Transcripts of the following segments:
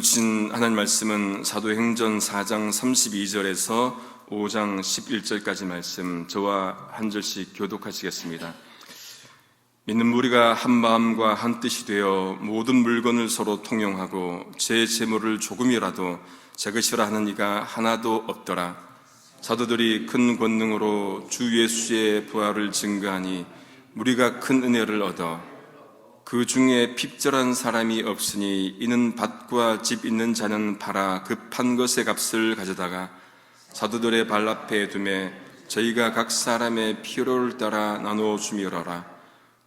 오늘 주신 하나님 말씀은 사도행전 4장 32절에서 5장 11절까지 말씀, 저와 한 절씩 교독하시겠습니다. 믿는 무리가 한 마음과 한 뜻이 되어 모든 물건을 서로 통용하고 제 재물을 조금이라도 제 것이라 하는 이가 하나도 없더라. 사도들이 큰 권능으로 주 예수의 부활을 증거하니 무리가 큰 은혜를 얻어 그 중에 핍절한 사람이 없으니 이는 밭과 집 있는 자는 팔아 그 판 것의 값을 가져다가 사도들의 발 앞에 두매 저희가 각 사람의 필요를 따라 나누어 주미러라.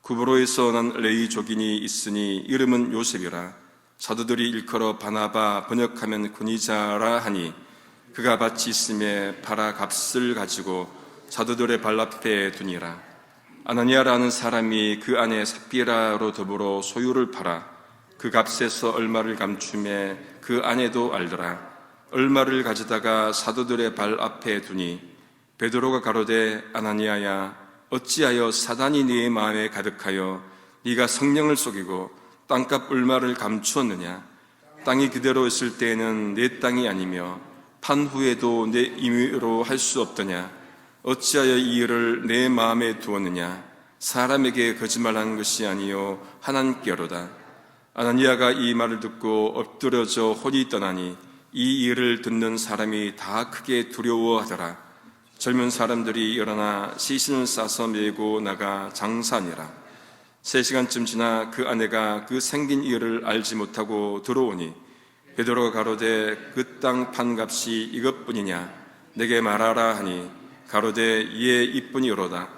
구브로에서 난 레위족인이 있으니 이름은 요셉이라. 사도들이 일컬어 바나바 번역하면 군이자라 하니 그가 밭이 있음에 팔아 값을 가지고 사도들의 발 앞에 두니라. 아나니아라는 사람이 그 안에 삽비라로 더불어 소유를 팔아 그 값에서 얼마를 감추매 그 아내도 알더라. 얼마를 가져다가 사도들의 발 앞에 두니 베드로가 가로되 아나니아야 어찌하여 사단이 네 마음에 가득하여 네가 성령을 속이고 땅값 얼마를 감추었느냐. 땅이 그대로 있을 때에는 내 땅이 아니며 판 후에도 내 임의로 할 수 없더냐. 어찌하여 이 일을 내 마음에 두었느냐. 사람에게 거짓말한 것이 아니요 하나님께로다. 아나니아가 이 말을 듣고 엎드려져 혼이 떠나니 이 일을 듣는 사람이 다 크게 두려워하더라. 젊은 사람들이 일어나 시신을 싸서 메고 나가 장사하니라. 3시간쯤 지나 그 아내가 그 생긴 일을 알지 못하고 들어오니 베드로가 가로되 그 땅 판값이 이것뿐이냐. 내게 말하라 하니 가로되 예 이뿐이로다.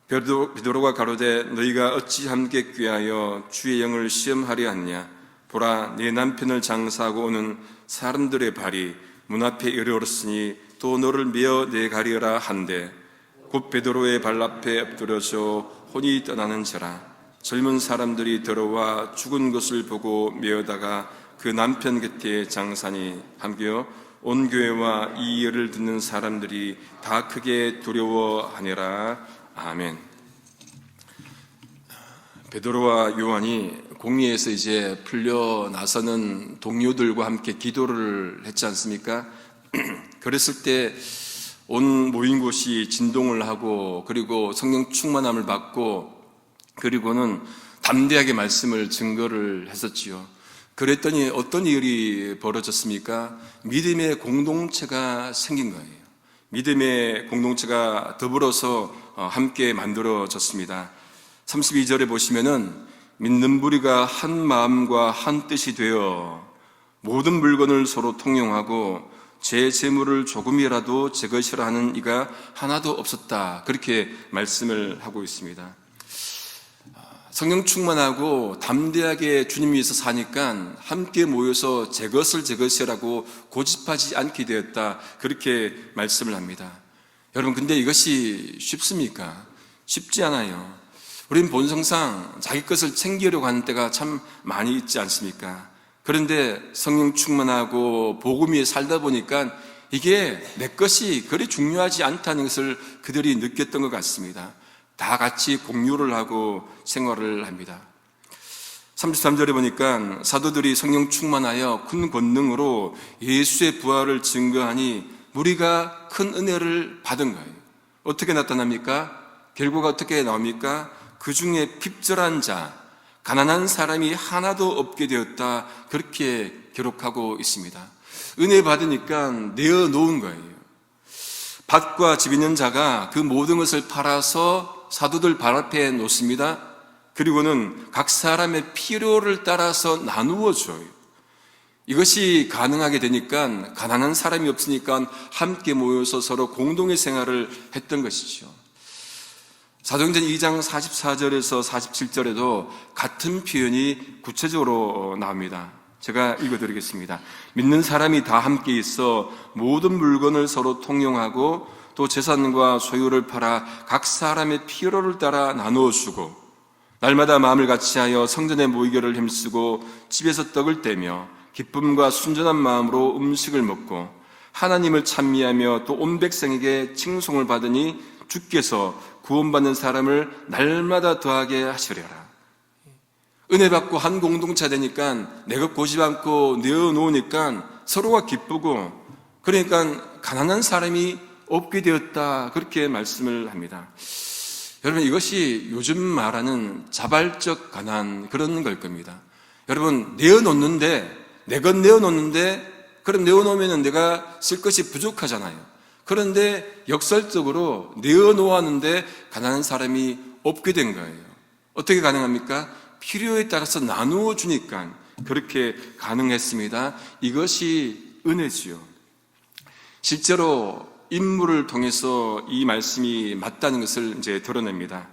베드로가 가로되 너희가 어찌 함께 꾀하여 주의 영을 시험하려 하느냐. 보라 네 남편을 장사하고 오는 사람들의 발이 문 앞에 이르렀으니 또 너를 메어 내가리라 한데 곧 베드로의 발 앞에 엎드려져 혼이 떠나는지라. 젊은 사람들이 들어와 죽은 것을 보고 메어다가 그 남편 곁에 장사니 함께요 온 교회와 이 일을 듣는 사람들이 다 크게 두려워하니라. 아멘. 베드로와 요한이 공리에서 이제 풀려나서는 동료들과 함께 기도를 했지 않습니까? 그랬을 때 온 모인 곳이 진동을 하고 그리고 성령 충만함을 받고 그리고는 담대하게 말씀을 증거를 했었지요. 그랬더니 어떤 일이 벌어졌습니까? 믿음의 공동체가 생긴 거예요. 믿음의 공동체가 더불어서 함께 만들어졌습니다. 32절에 보시면은 믿는 무리가 한 마음과 한 뜻이 되어 모든 물건을 서로 통용하고 제 재물을 조금이라도 제 것이라 하는 이가 하나도 없었다. 그렇게 말씀을 하고 있습니다. 성령 충만하고 담대하게 주님 위해서 사니까 함께 모여서 제 것이라고 고집하지 않게 되었다. 그렇게 말씀을 합니다. 여러분 근데 이것이 쉽습니까? 쉽지 않아요. 우린 본성상 자기 것을 챙기려고 하는 때가 참 많이 있지 않습니까? 그런데 성령 충만하고 복음 위에 살다 보니까 이게 내 것이 그리 중요하지 않다는 것을 그들이 느꼈던 것 같습니다. 다 같이 공유를 하고 생활을 합니다. 33절에 보니까 사도들이 성령 충만하여 큰 권능으로 예수의 부활을 증거하니 무리가 큰 은혜를 받은 거예요. 어떻게 나타납니까? 결과가 어떻게 나옵니까? 그 중에 핍절한 자, 가난한 사람이 하나도 없게 되었다. 그렇게 기록하고 있습니다. 은혜 받으니까 내어놓은 거예요. 밭과 집 있는 자가 그 모든 것을 팔아서 사도들 발 앞에 놓습니다. 그리고는 각 사람의 필요를 따라서 나누어 줘요. 이것이 가능하게 되니까 가난한 사람이 없으니까 함께 모여서 서로 공동의 생활을 했던 것이죠. 사도행전 2장 44절에서 47절에도 같은 표현이 구체적으로 나옵니다. 제가 읽어드리겠습니다. 믿는 사람이 다 함께 있어 모든 물건을 서로 통용하고 또 재산과 소유를 팔아 각 사람의 필요를 따라 나누어 주고 날마다 마음을 같이하여 성전에 모이기를 힘쓰고 집에서 떡을 떼며 기쁨과 순전한 마음으로 음식을 먹고 하나님을 찬미하며 또 온 백성에게 칭송을 받으니 주께서 구원받는 사람을 날마다 더하게 하시려라. 은혜 받고 한 공동체 되니까 내가 고집 않고 내어놓으니까 서로가 기쁘고, 그러니까 가난한 사람이 없게 되었다, 그렇게 말씀을 합니다. 여러분, 이것이 요즘 말하는 자발적 가난, 그런 걸 겁니다. 여러분, 내 건 내어놓는데, 그럼 내어놓으면 내가 쓸 것이 부족하잖아요. 그런데 역설적으로 내어놓았는데 가난한 사람이 없게 된 거예요. 어떻게 가능합니까? 필요에 따라서 나누어 주니까 그렇게 가능했습니다. 이것이 은혜지요. 실제로 인물을 통해서 이 말씀이 맞다는 것을 이제 드러냅니다.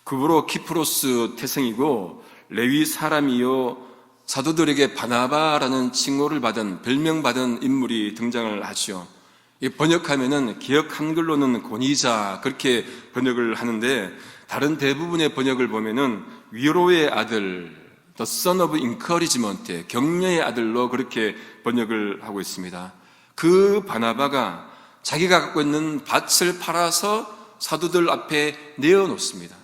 그부로 키프로스 태생이고 레위 사람이요 사도들에게 바나바라는 칭호를 받은, 별명받은 인물이 등장을 하죠. 번역하면은 기역 한글로는 권위자, 그렇게 번역을 하는데, 다른 대부분의 번역을 보면은 위로의 아들, the son of encouragement, 격려의 아들로 그렇게 번역을 하고 있습니다. 그 바나바가 자기가 갖고 있는 밭을 팔아서 사도들 앞에 내어놓습니다.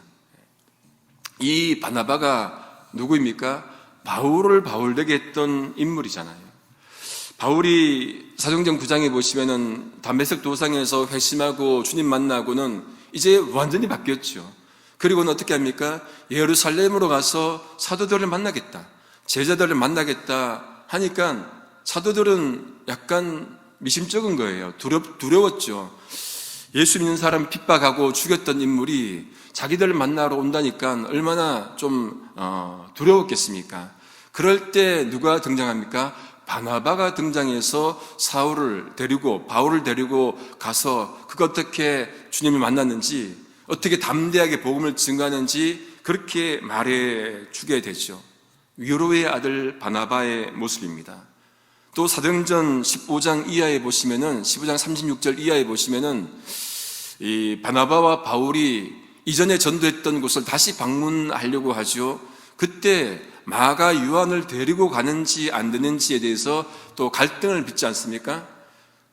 이 바나바가 누구입니까? 바울을 바울되게 했던 인물이잖아요. 바울이 사도행전 9장에 보시면은 담메색 도상에서 회심하고 주님 만나고는 이제 완전히 바뀌었죠. 그리고는 어떻게 합니까? 예루살렘으로 가서 사도들을 만나겠다, 제자들을 만나겠다 하니까 사도들은 약간 미심쩍은 거예요. 두려웠죠. 예수 믿는 사람 핍박하고 죽였던 인물이 자기들을 만나러 온다니까 얼마나 좀 두려웠겠습니까? 그럴 때 누가 등장합니까? 바나바가 등장해서 바울을 데리고 가서 그가 어떻게 주님을 만났는지, 어떻게 담대하게 복음을 증거하는지 그렇게 말해 주게 되죠. 위로의 아들 바나바의 모습입니다. 또 사도행전 15장 이하에 보시면은, 15장 36절 이하에 보시면은 이 바나바와 바울이 이전에 전도했던 곳을 다시 방문하려고 하죠. 그때 마가 요한을 데리고 가는지 안 되는지에 대해서 또 갈등을 빚지 않습니까?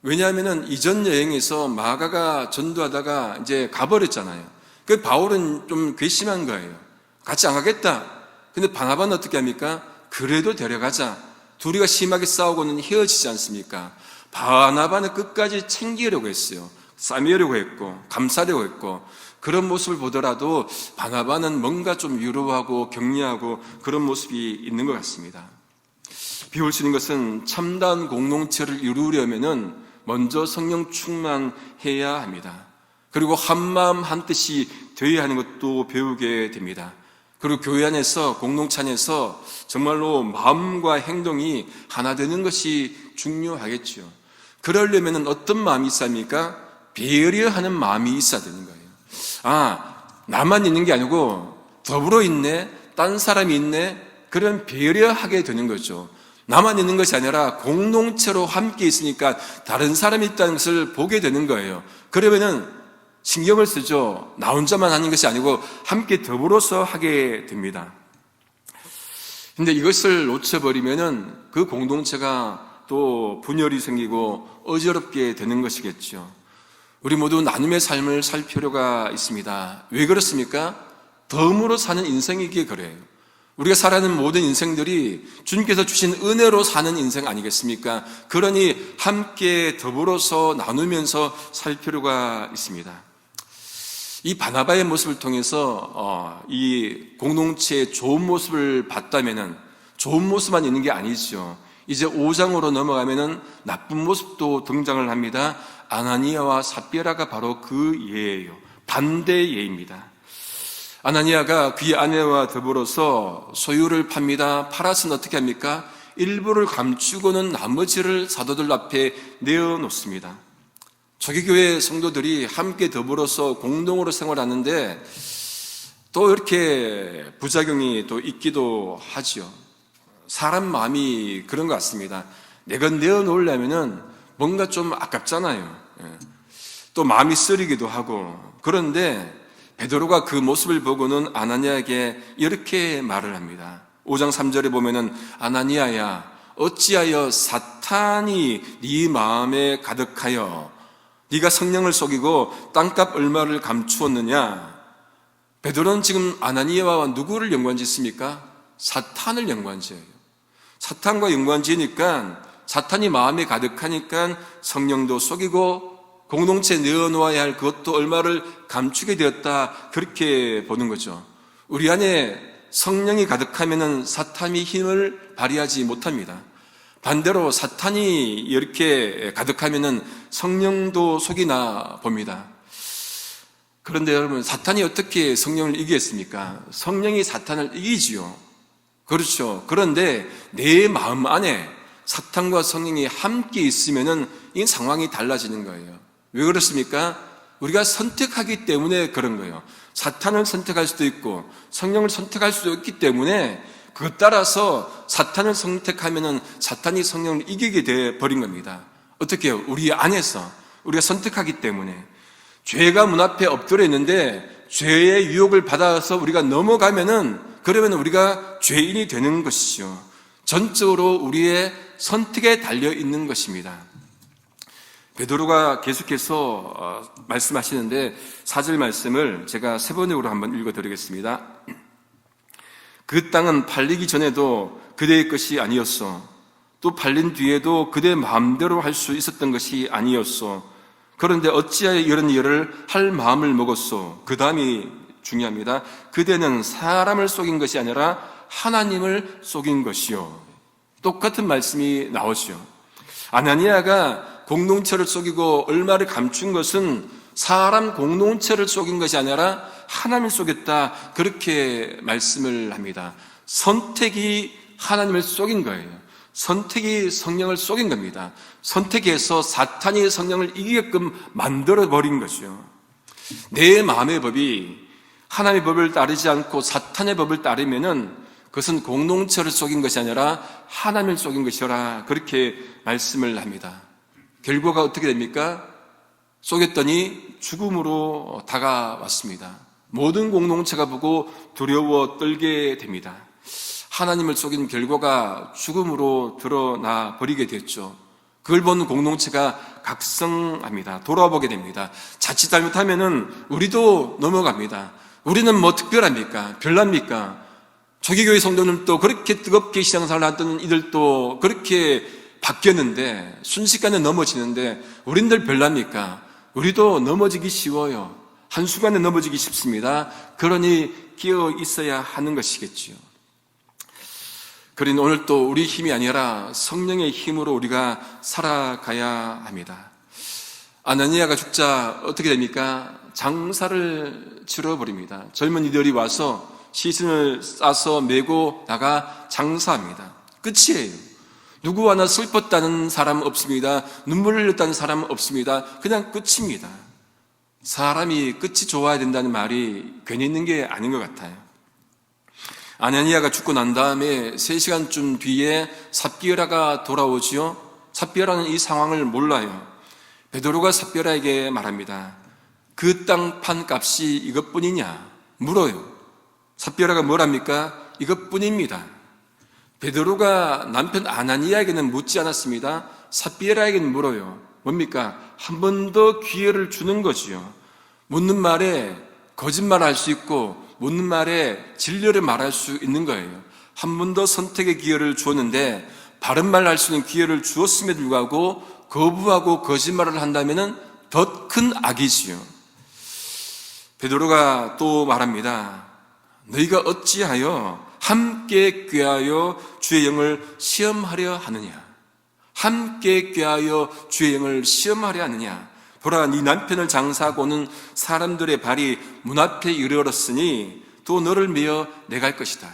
왜냐하면은 이전 여행에서 마가가 전도하다가 이제 가버렸잖아요. 그 바울은 좀 괘씸한 거예요. 같이 안 가겠다. 근데 바나바는 어떻게 합니까? 그래도 데려가자. 둘이가 심하게 싸우고는 헤어지지 않습니까? 바나바는 끝까지 챙기려고 했어요. 싸매려고 했고, 감싸려고 했고, 그런 모습을 보더라도 바나바는 뭔가 좀 위로하고 격려하고 그런 모습이 있는 것 같습니다. 비울 수 있는 것은 참다운 공동체를 이루려면은 먼저 성령 충만해야 합니다. 그리고 한마음 한뜻이 되어야 하는 것도 배우게 됩니다. 그리고 교회 안에서, 공동체 안에서 정말로 마음과 행동이 하나 되는 것이 중요하겠죠. 그러려면 어떤 마음이 있어야 합니까? 배려하는 마음이 있어야 되는 거예요. 나만 있는 게 아니고 더불어 있네, 딴 사람이 있네, 그런 배려하게 되는 거죠. 나만 있는 것이 아니라 공동체로 함께 있으니까 다른 사람이 있다는 것을 보게 되는 거예요. 그러면은 신경을 쓰죠. 나 혼자만 하는 것이 아니고 함께 더불어서 하게 됩니다. 근데 이것을 놓쳐버리면은 그 공동체가 또 분열이 생기고 어지럽게 되는 것이겠죠. 우리 모두 나눔의 삶을 살 필요가 있습니다. 왜 그렇습니까? 덤으로 사는 인생이기에 그래요. 우리가 살아가는 모든 인생들이 주님께서 주신 은혜로 사는 인생 아니겠습니까? 그러니 함께 더불어서 나누면서 살 필요가 있습니다. 이 바나바의 모습을 통해서 이 공동체의 좋은 모습을 봤다면은 좋은 모습만 있는 게 아니죠. 이제 5장으로 넘어가면은 나쁜 모습도 등장을 합니다. 아나니아와 삽비라가 바로 그 예예요. 반대 예입니다. 아나니아가 그의 아내와 더불어서 소유를 팝니다. 팔아서는 어떻게 합니까? 일부를 감추고는 나머지를 사도들 앞에 내어놓습니다. 초기교회 성도들이 함께 더불어서 공동으로 생활하는데 또 이렇게 부작용이 또 있기도 하죠. 사람 마음이 그런 것 같습니다. 내가 내어놓으려면은 뭔가 좀 아깝잖아요. 또 마음이 쓰리기도 하고. 그런데 베드로가 그 모습을 보고는 아나니아에게 이렇게 말을 합니다. 5장 3절에 보면은 아나니아야, 어찌하여 사탄이 네 마음에 가득하여 네가 성령을 속이고 땅값 얼마를 감추었느냐? 베드로는 지금 아나니아와 누구를 연관짓습니까? 사탄을 연관지어요. 사탄과 연관지으니까 사탄이 마음에 가득하니까 성령도 속이고 공동체에 내어놓아야 할 그것도 얼마를 감추게 되었다, 그렇게 보는 거죠. 우리 안에 성령이 가득하면 사탄이 힘을 발휘하지 못합니다. 반대로 사탄이 이렇게 가득하면 성령도 속이나 봅니다. 그런데 여러분, 사탄이 어떻게 성령을 이기겠습니까? 성령이 사탄을 이기지요. 그렇죠. 그런데 내 마음 안에 사탄과 성령이 함께 있으면은 이 상황이 달라지는 거예요. 왜 그렇습니까? 우리가 선택하기 때문에 그런 거예요. 사탄을 선택할 수도 있고 성령을 선택할 수도 있기 때문에 그것 따라서 사탄을 선택하면은 사탄이 성령을 이기게 돼 버린 겁니다. 어떻게 해요? 우리 안에서 우리가 선택하기 때문에. 죄가 문 앞에 엎드려 있는데 죄의 유혹을 받아서 우리가 넘어가면은, 그러면 우리가 죄인이 되는 것이죠. 전적으로 우리의 선택에 달려 있는 것입니다. 베드로가 계속해서 말씀하시는데 4절 말씀을 제가 세 번역으로 한번 읽어드리겠습니다. 그 땅은 팔리기 전에도 그대의 것이 아니었어. 또 팔린 뒤에도 그대 마음대로 할 수 있었던 것이 아니었어. 그런데 어찌하여 이런 일을 할 마음을 먹었소? 그 다음이 중요합니다. 그대는 사람을 속인 것이 아니라 하나님을 속인 것이요. 똑같은 말씀이 나오죠. 아나니아가 공동체를 속이고 얼마를 감춘 것은 사람 공동체를 속인 것이 아니라 하나님을 속였다, 그렇게 말씀을 합니다. 선택이 하나님을 속인 거예요. 선택이 성령을 속인 겁니다. 선택해서 사탄이 성령을 이기게끔 만들어버린 것이죠. 내 마음의 법이 하나님의 법을 따르지 않고 사탄의 법을 따르면은 그것은 공동체를 속인 것이 아니라 하나님을 속인 것이라, 그렇게 말씀을 합니다. 결과가 어떻게 됩니까? 속였더니 죽음으로 다가왔습니다. 모든 공동체가 보고 두려워 떨게 됩니다. 하나님을 속인 결과가 죽음으로 드러나 버리게 됐죠. 그걸 보는 공동체가 각성합니다. 돌아보게 됩니다. 자칫 잘못하면은 우리도 넘어갑니다. 우리는 뭐 특별합니까? 별납니까? 초기교회 성도들도 그렇게 뜨겁게 신앙생활을 하던 이들도 그렇게 바뀌었는데 순식간에 넘어지는데 우린들 별납니까? 우리도 넘어지기 쉬워요. 한순간에 넘어지기 쉽습니다. 그러니 끼어 있어야 하는 것이겠지요. 그러니 오늘 또 우리 힘이 아니라 성령의 힘으로 우리가 살아가야 합니다. 아나니아가 죽자 어떻게 됩니까? 장사를 치러버립니다. 젊은이들이 와서 시신을 싸서 메고 나가 장사합니다. 끝이에요. 누구 하나 슬펐다는 사람 없습니다. 눈물을 흘렸다는 사람 없습니다. 그냥 끝입니다. 사람이 끝이 좋아야 된다는 말이 괜히 있는 게 아닌 것 같아요. 아나니아가 죽고 난 다음에 3시간쯤 뒤에 삽비라가 돌아오지요. 삽비라는 이 상황을 몰라요. 베드로가 삽비라에게 말합니다. 그 땅 판 값이 이것뿐이냐? 물어요. 삽비라가 뭐랍니까? 이것뿐입니다. 베드로가 남편 아나니아에게는 묻지 않았습니다. 삽비라에게는 물어요. 뭡니까? 한 번 더 기회를 주는 거지요. 묻는 말에 거짓말할 수 있고 묻는 말에 진리를 말할 수 있는 거예요. 한 번 더 선택의 기회를 주었는데 바른 말 할 수 있는 기회를 주었음에도 불구하고 거부하고 거짓말을 한다면 더 큰 악이지요. 베드로가 또 말합니다. 너희가 어찌하여 함께 꾀하여 주의 영을 시험하려 하느냐? 함께 꾀하여 주의 영을 시험하려 하느냐? 보라, 네 남편을 장사하고는 사람들의 발이 문 앞에 이르렀으니 또 너를 메어 내갈 것이다.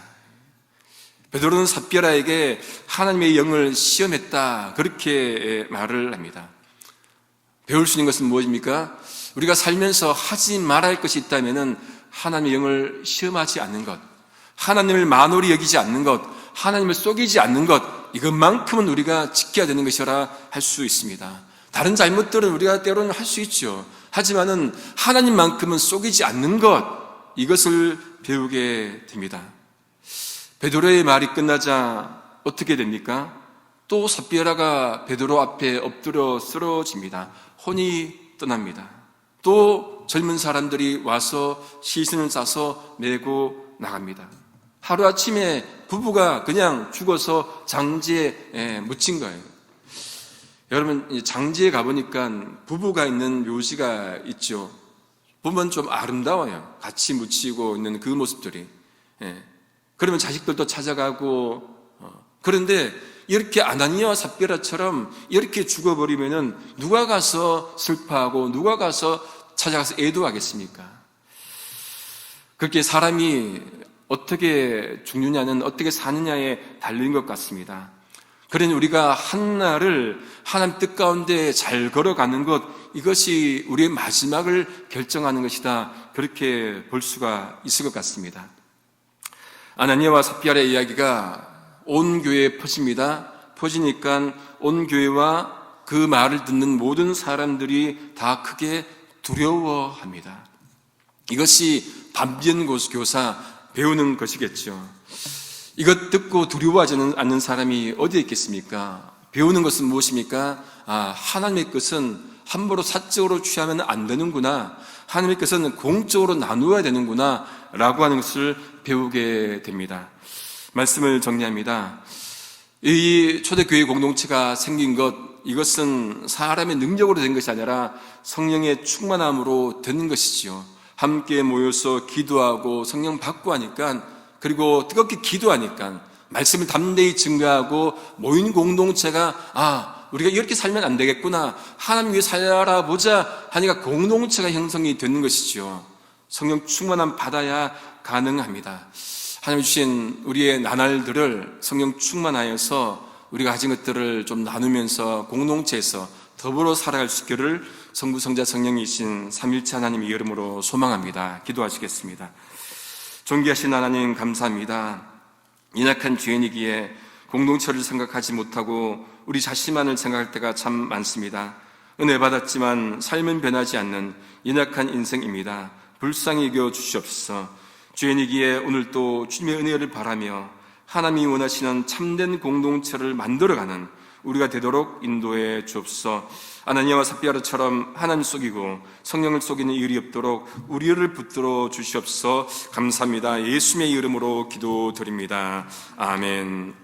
베드로는 삽비라에게 하나님의 영을 시험했다, 그렇게 말을 합니다. 배울 수 있는 것은 무엇입니까? 우리가 살면서 하지 말아야 할 것이 있다면 하나님의 영을 시험하지 않는 것, 하나님을 만홀히 여기지 않는 것, 하나님을 속이지 않는 것, 이것만큼은 우리가 지켜야 되는 것이라 할 수 있습니다. 다른 잘못들은 우리가 때로는 할 수 있죠. 하지만은 하나님만큼은 속이지 않는 것, 이것을 배우게 됩니다. 베드로의 말이 끝나자 어떻게 됩니까? 또 삽비라가 베드로 앞에 엎드려 쓰러집니다. 혼이 떠납니다. 또 젊은 사람들이 와서 시신을 싸서 메고 나갑니다. 하루아침에 부부가 그냥 죽어서 장지에 묻힌 거예요. 여러분, 장지에 가보니까 부부가 있는 묘지가 있죠. 보면 좀 아름다워요. 같이 묻히고 있는 그 모습들이. 그러면 자식들도 찾아가고, 그런데 이렇게 아나니아와 삽비라처럼 이렇게 죽어버리면은 누가 가서 슬퍼하고 누가 가서 찾아가서 애도하겠습니까? 그렇게 사람이 어떻게 죽느냐는 어떻게 사느냐에 달린 것 같습니다. 그러니 우리가 한날을 하나님 뜻 가운데 잘 걸어가는 것, 이것이 우리의 마지막을 결정하는 것이다. 그렇게 볼 수가 있을 것 같습니다. 아나니아와 삽비라의 이야기가 온 교회에 퍼집니다. 퍼지니까 온 교회와 그 말을 듣는 모든 사람들이 다 크게 두려워합니다. 이것이 반면교사 배우는 것이겠죠. 이것 듣고 두려워하지 않는 사람이 어디에 있겠습니까? 배우는 것은 무엇입니까? 하나님의 것은 함부로 사적으로 취하면 안 되는구나. 하나님의 것은 공적으로 나누어야 되는구나. 라고 하는 것을 배우게 됩니다. 말씀을 정리합니다. 이 초대교회 공동체가 생긴 것, 이것은 사람의 능력으로 된 것이 아니라 성령의 충만함으로 된 것이지요. 함께 모여서 기도하고 성령 받고 하니까, 그리고 뜨겁게 기도하니까 말씀을 담대히 증거하고 모인 공동체가 우리가 이렇게 살면 안 되겠구나, 하나님 위해 살아보자 하니까 공동체가 형성이 되는 것이죠. 성령 충만함 받아야 가능합니다. 하나님 주신 우리의 나날들을 성령 충만하여서 우리가 가진 것들을 좀 나누면서 공동체에서 더불어 살아갈 수 있기를 성부, 성자, 성령이신 삼일체 하나님의 이름으로 소망합니다. 기도하시겠습니다. 존귀하신 하나님, 감사합니다. 연약한 죄인이기에 공동체를 생각하지 못하고 우리 자신만을 생각할 때가 참 많습니다. 은혜 받았지만 삶은 변하지 않는 연약한 인생입니다. 불쌍히 여겨 주시옵소서. 죄인이기에 오늘도 주님의 은혜를 바라며 하나님이 원하시는 참된 공동체를 만들어가는 우리가 되도록 인도해 주옵소서. 아나니아와 삽비라처럼 하나님 속이고 성령을 속이는 일이 없도록 우리를 붙들어 주시옵소서. 감사합니다. 예수님의 이름으로 기도드립니다. 아멘.